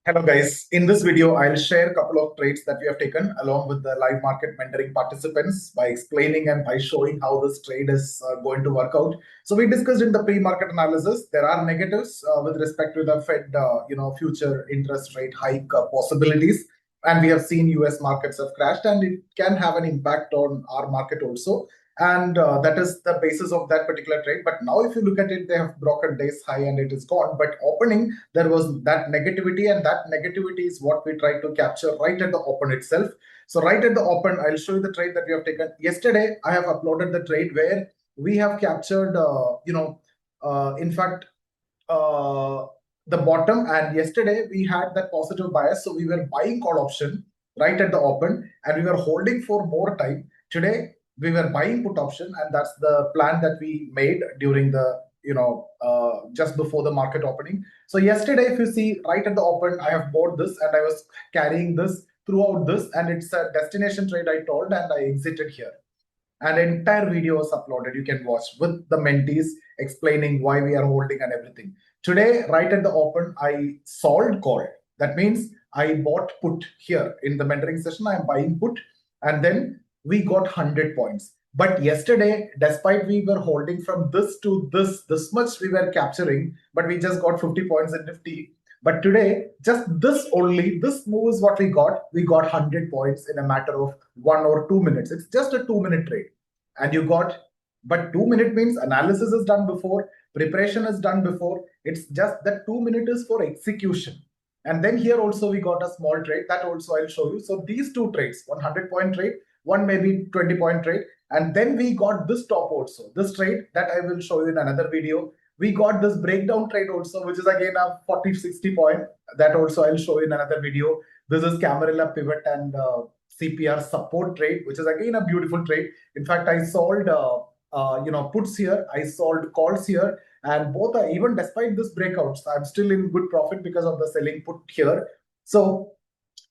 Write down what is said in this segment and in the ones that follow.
Hello guys, in this video I'll share a couple of trades that we have taken along with the live market mentoring participants by explaining and by showing how this trade is going to work out. So we discussed in the pre-market analysis there are negatives with respect to the Fed future interest rate hike possibilities, and we have seen US markets have crashed and it can have an impact on our market also, and that is the basis of that particular trade. But now if you look at it, they have broken day's high and it is gone, but opening there was that negativity, and that negativity is what we try to capture right at the open itself. So right at the open, I'll show you the trade that we have taken yesterday. I have uploaded the trade where we have captured in fact uh, the bottom, and yesterday we had that positive bias, so we were buying call option right at the open and we were holding for more time. Today we were buying put option, and that's the plan that we made during the just before the market opening. So yesterday, if you see right at the open, I have bought this and I was carrying this throughout this, and it's a destination trade I told, and I exited here. An entire video was uploaded. You can watch with the mentees explaining why we are holding and everything. Today, right at the open, I sold call. That means I bought put here in the mentoring session. I am buying put, and then we got 100 points. But yesterday, despite we were holding from this to this much we were capturing, but we just got 50 points in Nifty. But today, just this only, this move is what we got. We got 100 points in a matter of 1 or 2 minutes. It's just a 2-minute trade. And you got, but 2 minute means analysis is done before, preparation is done before. It's just that 2 minute is for execution. And then here also we got a small trade that also I'll show you. So these two trades, 100-point trade, one maybe 20-point trade. And then we got this top also, this trade that I will show you in another video. We got this breakdown trade also, which is again a 40-60 point. That also I'll show you in another video. This is Camarilla pivot and CPR support trade, which is again a beautiful trade. In fact, I sold puts here, I sold calls here, and both are, even despite this breakouts, I'm still in good profit because of the selling put here. So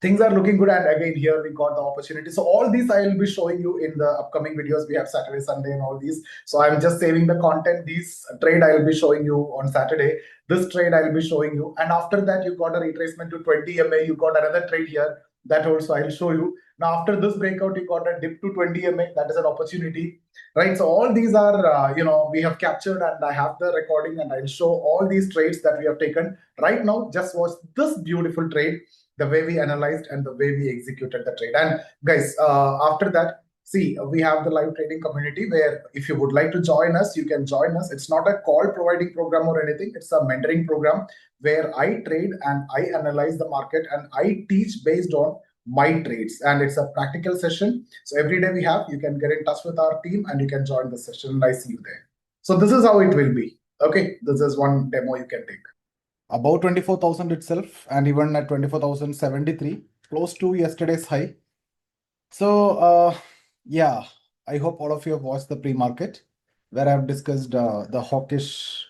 things are looking good, and again here we got the opportunity. So all these I will be showing you in the upcoming videos. We have Saturday, Sunday, and all these. So I'm just saving the content. These trade I will be showing you on Saturday. This trade I will be showing you, and after that you got a retracement to 20 MA. You got another trade here that also I'll show you. Now after this breakout, you got a dip to 20 MA. That is an opportunity, right? So all these are we have captured, and I have the recording, and I'll show all these trades that we have taken right now. Just watch this beautiful trade, the way we analyzed and the way we executed the trade. And guys, after that, see, we have the live trading community where if you would like to join us, you can join us. It's not a call providing program or anything. It's a mentoring program where I trade and I analyze the market and I teach based on my trades, and it's a practical session. So every day we have, you can get in touch with our team and you can join the session, and I see you there. So this is how it will be. Okay, this is one demo you can take. About 24,000 itself, and even at 24,073, close to yesterday's high. So yeah, I hope all of you have watched the pre-market where I've discussed the hawkish,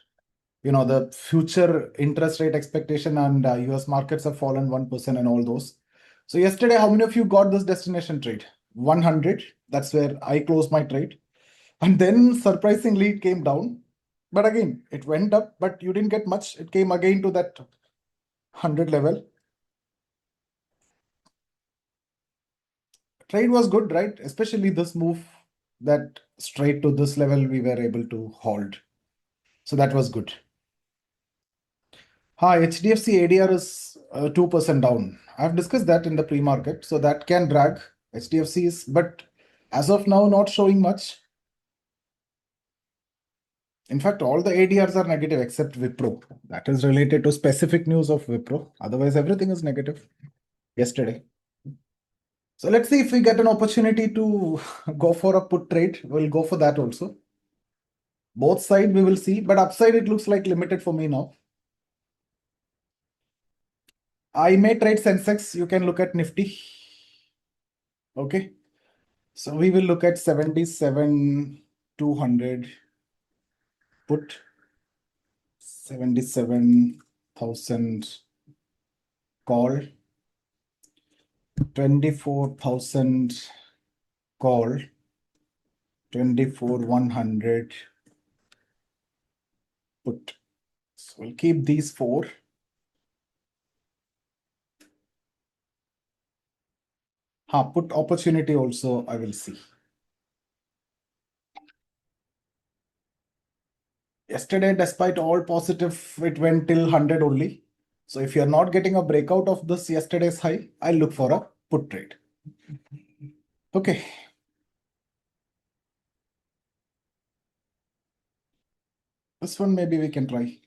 the future interest rate expectation, and US markets have fallen 1% and all those. So yesterday, how many of you got this destination trade? 100. That's where I closed my trade. And then surprisingly, it came down. But again, it went up, but you didn't get much. It came again to that 100 level. Trade was good, right? Especially this move that straight to this level we were able to hold. So that was good. Hi, HDFC ADR is 2% down. I've discussed that in the pre-market. So that can drag HDFCs, but as of now, not showing much. In fact, all the ADRs are negative except Wipro. That is related to specific news of Wipro. Otherwise, everything is negative yesterday. So let's see if we get an opportunity to go for a put trade. We'll go for that also. Both sides we will see, but upside it looks like limited for me now. I may trade Sensex. You can look at Nifty. Okay. So we will look at 77,200 put, 77,000 call, 24,000 call, 24,100 put. So we'll keep these four. Put opportunity also I will see. Yesterday, despite all positive, it went till 100 only. So if you're not getting a breakout of this yesterday's high, I'll look for a put trade. Okay. This one maybe we can try.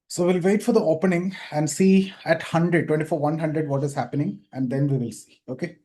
So we'll wait for the opening and see at 100, 100 what is happening, and then we will see. Okay.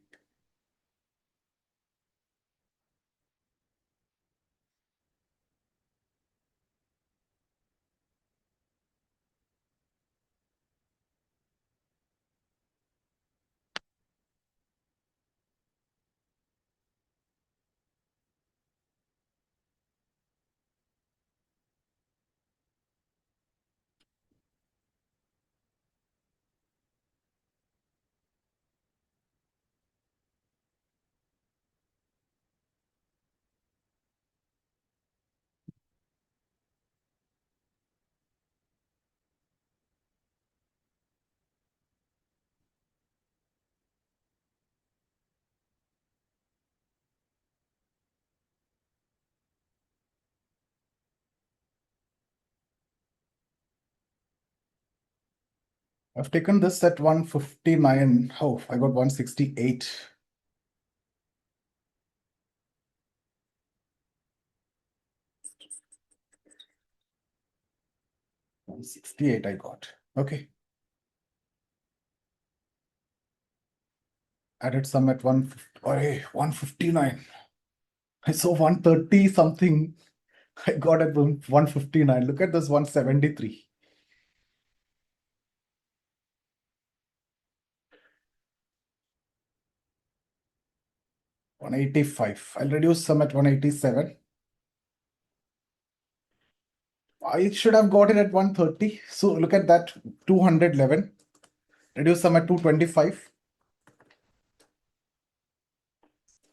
I've taken this at 159. Oh, I got 168. 168 I got. Okay. Added some at 159. I saw 130 something. I got at 159. Look at this 173. $185. I'll reduce some at 187. I should have got it at 130. So look at that 211. Reduce some at 225.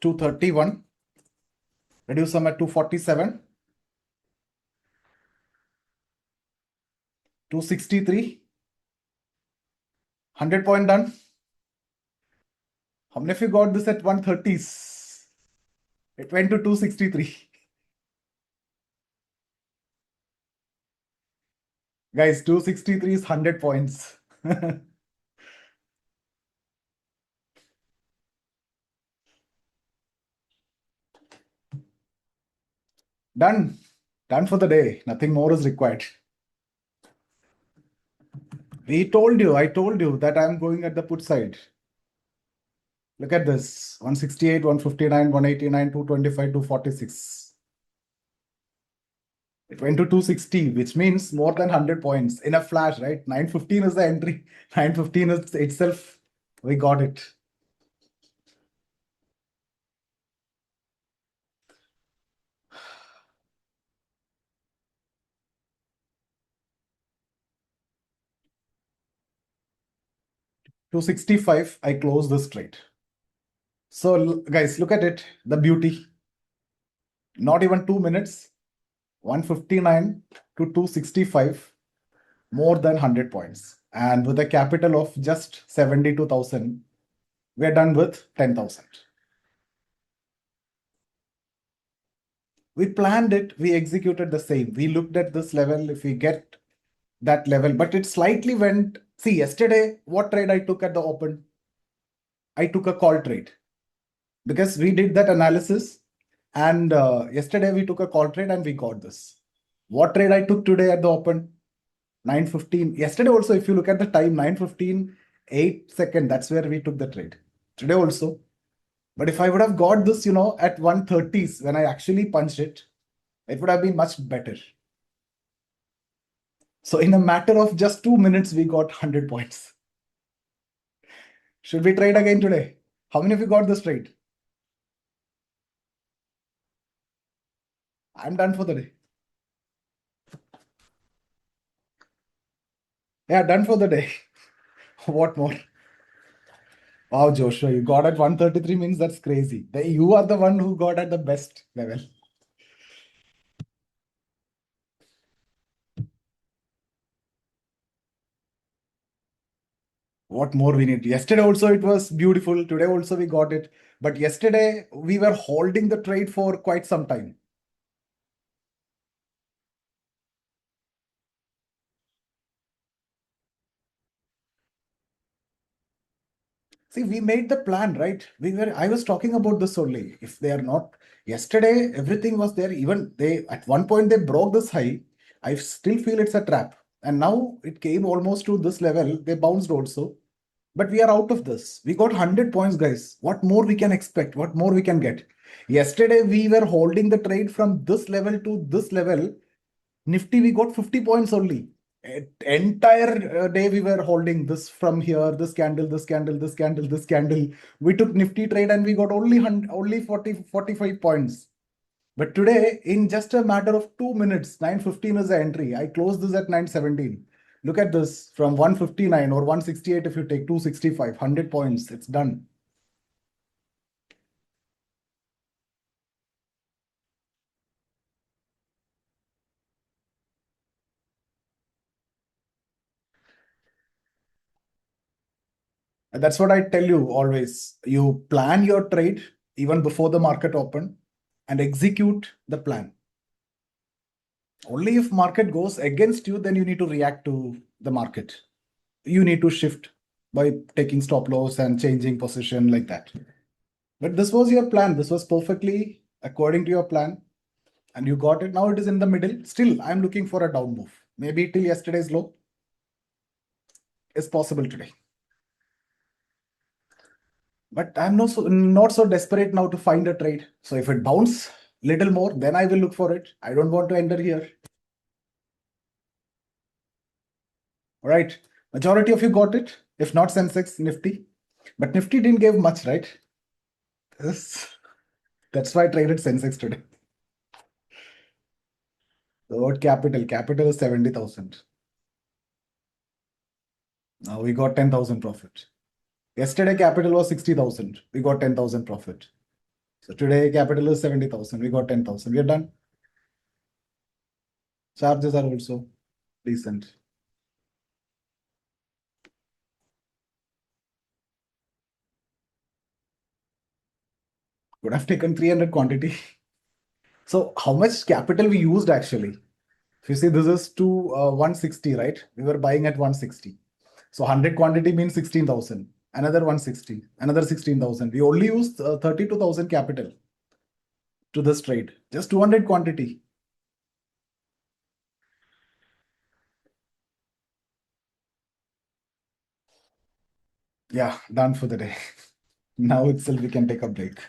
231. Reduce some at 247. 263. 100 point done. How many of you got this at 130s? It went to 263. Guys, 263 is 100 points. Done. Done for the day. Nothing more is required. I told you that I'm going at the put side. Look at this. 168, 159, 189, 225, 246. It went to 260, which means more than 100 points in a flash, right? 915 is the entry. 915 is itself. We got it. $265, I close this trade. So guys, look at it. The beauty. Not even 2 minutes. 159 to 265. More than 100 points. And with a capital of just 72,000, we're done with 10,000. We planned it, we executed the same. We looked at this level, if we get that level, but it slightly went. See, yesterday, what trade I took at the open? I took a call trade because we did that analysis. And yesterday we took a call trade and we got this. What trade I took today at the open? 9:15. Yesterday also, if you look at the time, 9:15, 8 seconds, that's where we took the trade. Today also. But if I would have got this, at 1:30s when I actually punched it, it would have been much better. So in a matter of just 2 minutes, we got 100 points. Should we trade again today? How many of you got this trade? I'm done for the day. Yeah, done for the day. What more? Wow, Joshua, you got at 133 means that's crazy. You are the one who got at the best level. What more we need? Yesterday also it was beautiful. Today also we got it. But yesterday we were holding the trade for quite some time. See, we made the plan, right? I was talking about this only. If they are not, yesterday, everything was there. Even at one point, they broke this high. I still feel it's a trap. And now it came almost to this level. They bounced also. But we are out of this. We got 100 points, guys. What more we can expect? What more we can get? Yesterday, we were holding the trade from this level to this level. Nifty, we got 50 points only. Entire day we were holding this from here, this candle, this candle, this candle, this candle. We took Nifty trade and we got only 45 points. But today, in just a matter of 2 minutes, 9:15 is the entry. I closed this at 9:17. Look at this from 159 or 168 if you take 265, 100 points. It's done. And that's what I tell you always. You plan your trade even before the market open and execute the plan. Only if market goes against you, then you need to react to the market. You need to shift by taking stop loss and changing position like that. But this was your plan. This was perfectly according to your plan, and you got it. Now it is in the middle. Still, I'm looking for a down move. Maybe till yesterday's low is possible today. But I'm not so desperate now to find a trade. So if it bounce little more, then I will look for it. I don't want to enter here. All right. Majority of you got it. If not Sensex, Nifty. But Nifty didn't give much, right? Yes. That's why I traded Sensex today. So what capital? Capital is 70,000. Now we got 10,000 profit. Yesterday capital was 60,000. We got 10,000 profit. So today capital is 70,000. We got 10,000. We are done. Charges are also decent. Would have taken 300 quantity. So how much capital we used actually? If you see this is to 160, right? We were buying at 160. So 100 quantity means 16,000. Another 160. Another 16,000. We only used 32,000 capital to this trade. Just 200 quantity. Yeah, done for the day. Now itself we can take a break.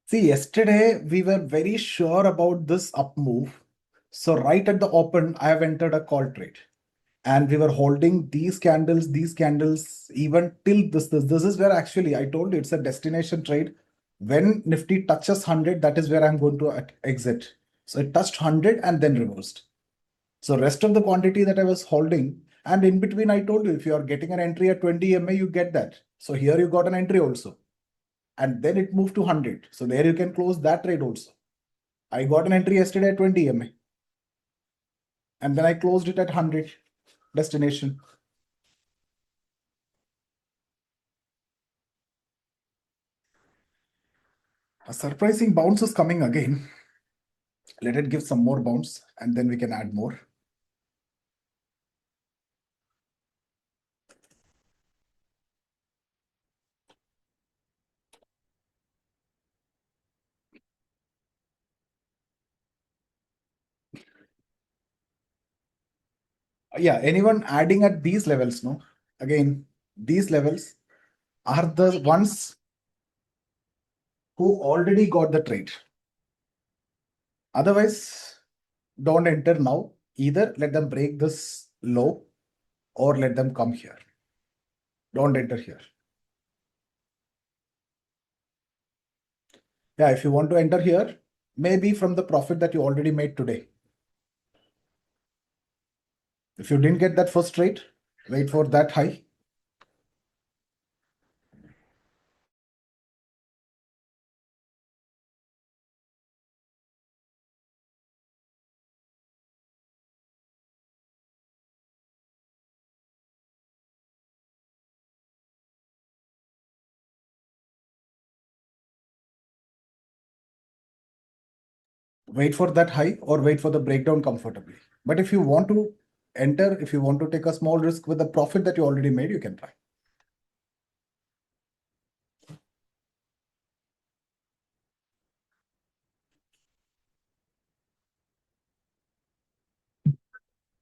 See, yesterday we were very sure about this up move. So right at the open, I have entered a call trade. And we were holding these candles, even till this. This is where actually I told you it's a destination trade. When Nifty touches 100, that is where I'm going to exit. So it touched 100 and then reversed. So rest of the quantity that I was holding, and in between, I told you if you are getting an entry at 20 MA, you get that. So here you got an entry also. And then it moved to 100. So there you can close that trade also. I got an entry yesterday at 20 MA. And then I closed it at 100 destination. A surprising bounce is coming again. Let it give some more bounce and then we can add more. Yeah, anyone adding at these levels, no? Again, these levels are the ones who already got the trade. Otherwise, don't enter now. Either let them break this low or let them come here. Don't enter here. Yeah, if you want to enter here, maybe from the profit that you already made today. If you didn't get that first trade, wait for that high. Wait for that high or wait for the breakdown comfortably. But if you want to enter, if you want to take a small risk with the profit that you already made, you can try.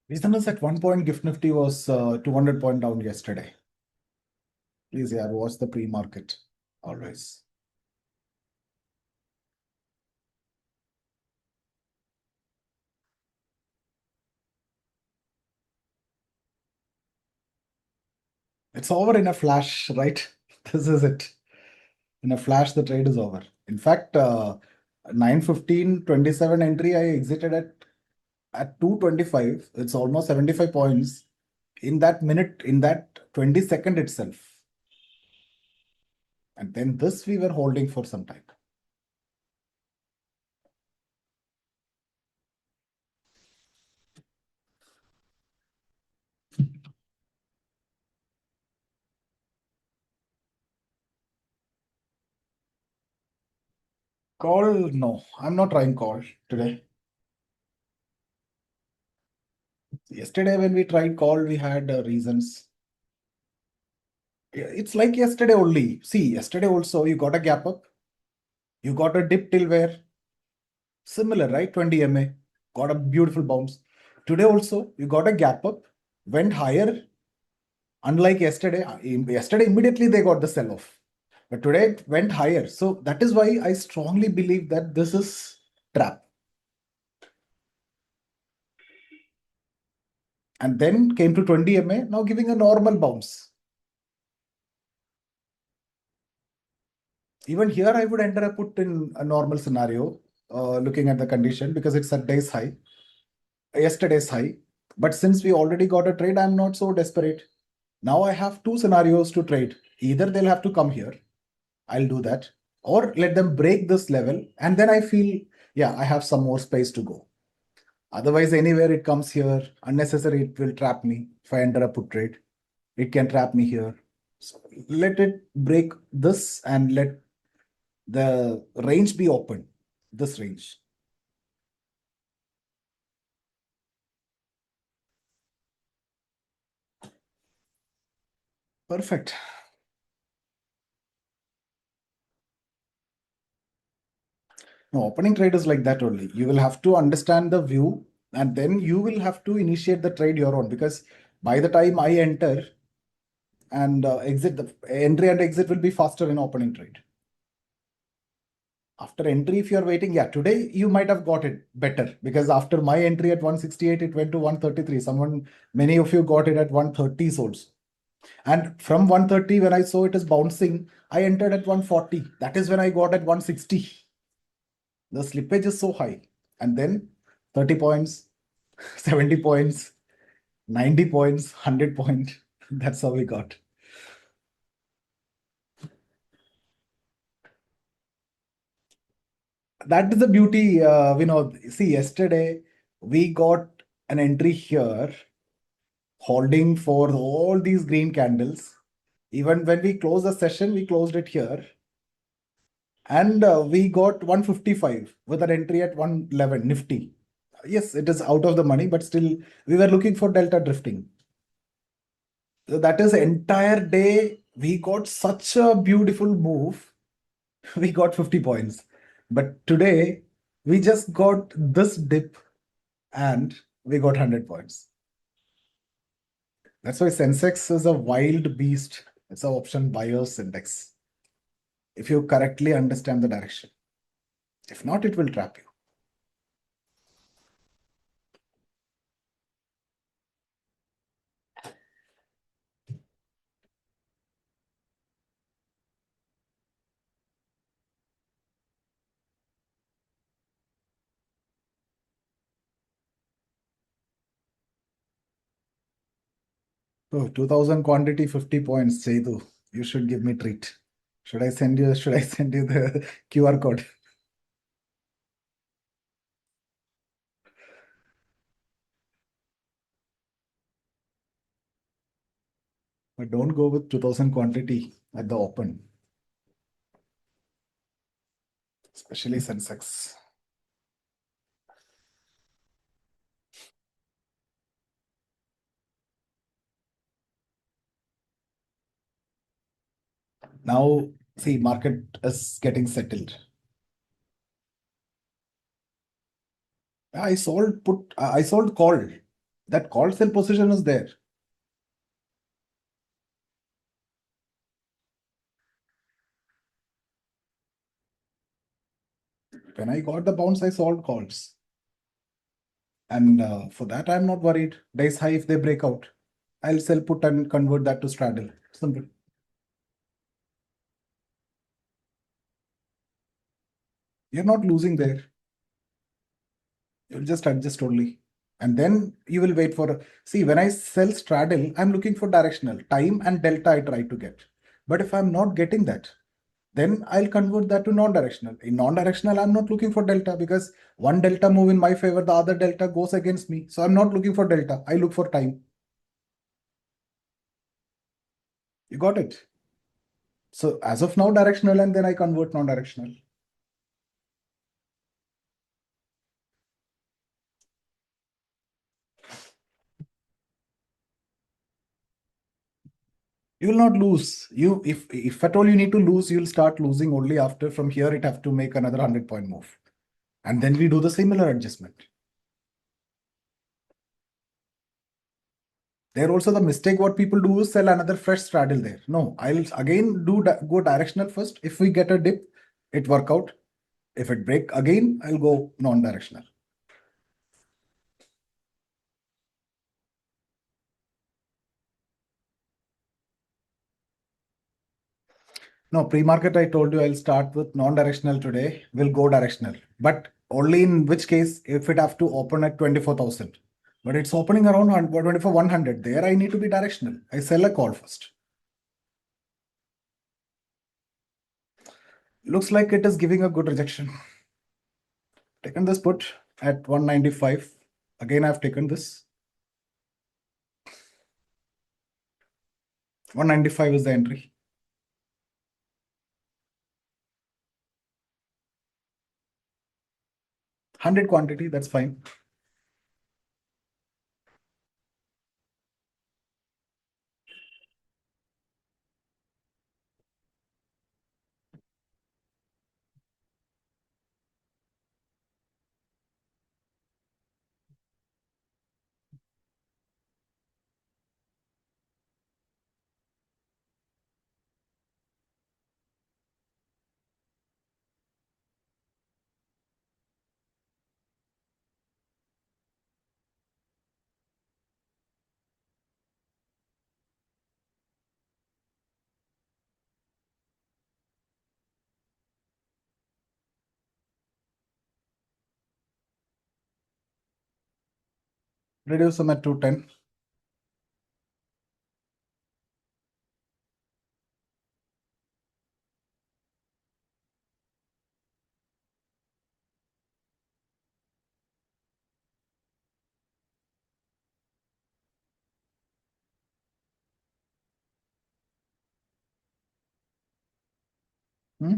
Reason is at one point Gift Nifty was 200 point down yesterday. Please, yeah, watch the pre-market always. It's over in a flash, right? This is it. In a flash, the trade is over. In fact, 9:15:27 entry, I exited at 225. It's almost 75 points in that minute, in that 20-second itself. And then this we were holding for some time. Call, no, I'm not trying call today. Yesterday, when we tried call, we had reasons. It's like yesterday only. See, yesterday also, you got a gap up, you got a dip till where? Similar, right? 20 MA, got a beautiful bounce. Today also, you got a gap up, went higher. Unlike yesterday immediately they got the sell off. But today it went higher. So that is why I strongly believe that this is trap. And then came to 20 MA, now giving a normal bounce. Even here, I would enter a put in a normal scenario, looking at the condition because it's a day's high, yesterday's high. But since we already got a trade, I'm not so desperate. Now I have two scenarios to trade. Either they'll have to come here, I'll do that, or let them break this level, and then I feel, yeah, I have some more space to go. Otherwise, anywhere it comes here, unnecessary, it will trap me. If I enter a put trade, it can trap me here. So let it break this and let the range be open, this range. Perfect. No, opening trade is like that only. You will have to understand the view and then you will have to initiate the trade your own because by the time I enter and exit, the entry and exit will be faster in opening trade. After entry, if you're waiting, yeah, today you might have got it better because after my entry at 168, it went to 133. Many of you got it at 130s also. And from 130, when I saw it is bouncing, I entered at 140. That is when I got at 160. The slippage is so high. And then 30 points, 70 points, 90 points, 100 points. That's how we got. That is the beauty, See, yesterday we got an entry here holding for all these green candles. Even when we closed the session, we closed it here. And we got 155 with an entry at 111 Nifty. Yes, it is out of the money, but still we were looking for delta drifting. So that is entire day. We got such a beautiful move. We got 50 points. But today we just got this dip and we got 100 points. That's why Sensex is a wild beast. It's an option buyer's index. If you correctly understand the direction. If not, it will trap you. So 2000 quantity, 50 points, Sedu. You should give me treat. Should I send you the QR code? But don't go with 2000 quantity at the open, especially Sensex. Now, see, market is getting settled. I sold call. That call sell position is there. When I got the bounce, I sold calls. And for that, I'm not worried. Days high if they break out. I'll sell put and convert that to straddle. Simple. You're not losing there. You'll just adjust only. And then you will wait for. See, when I sell straddle, I'm looking for directional. Time and delta I try to get. But if I'm not getting that, then I'll convert that to non-directional. In non-directional, I'm not looking for delta because one delta move in my favor, the other delta goes against me. So I'm not looking for delta. I look for time. You got it? So as of now, directional, and then I convert non-directional. You will not lose. If at all you need to lose, you'll start losing only after from here it have to make another 100-point move. And then we do the similar adjustment. There also the mistake what people do is sell another fresh straddle there. No, I'll again go directional first. If we get a dip, it work out. If it break again, I'll go non-directional. No, pre-market, I told you I'll start with non-directional today. We'll go directional. But only in which case, if it have to open at 24,000. But it's opening around 24,100. There I need to be directional. I sell a call first. Looks like it is giving a good rejection. Taken this put at 195. Again, I've taken this. 195 is the entry. 100 quantity, that's fine. Reduce them at 210. Hmm?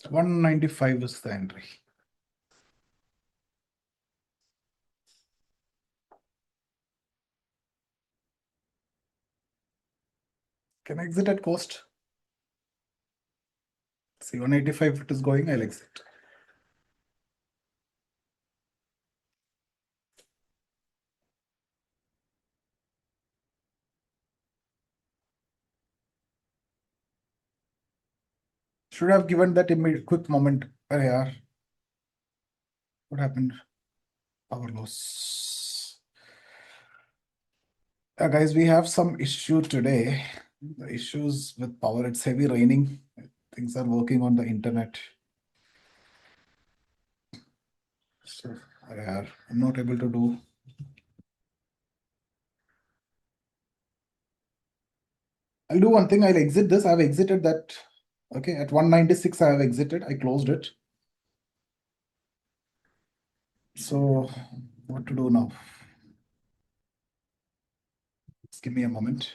195 is the entry. Can I exit at cost? See, 185 if it is going, I'll exit. Should have given that immediate quick moment. Yeah. What happened? Power loss. Guys, we have some issue today. The issues with power. It's heavy raining. Things are working on the internet. So, yeah, I'm not able to do. I'll do one thing. I'll exit this. I've exited that. Okay, at 196, I have exited. I closed it. So, what to do now? Just give me a moment.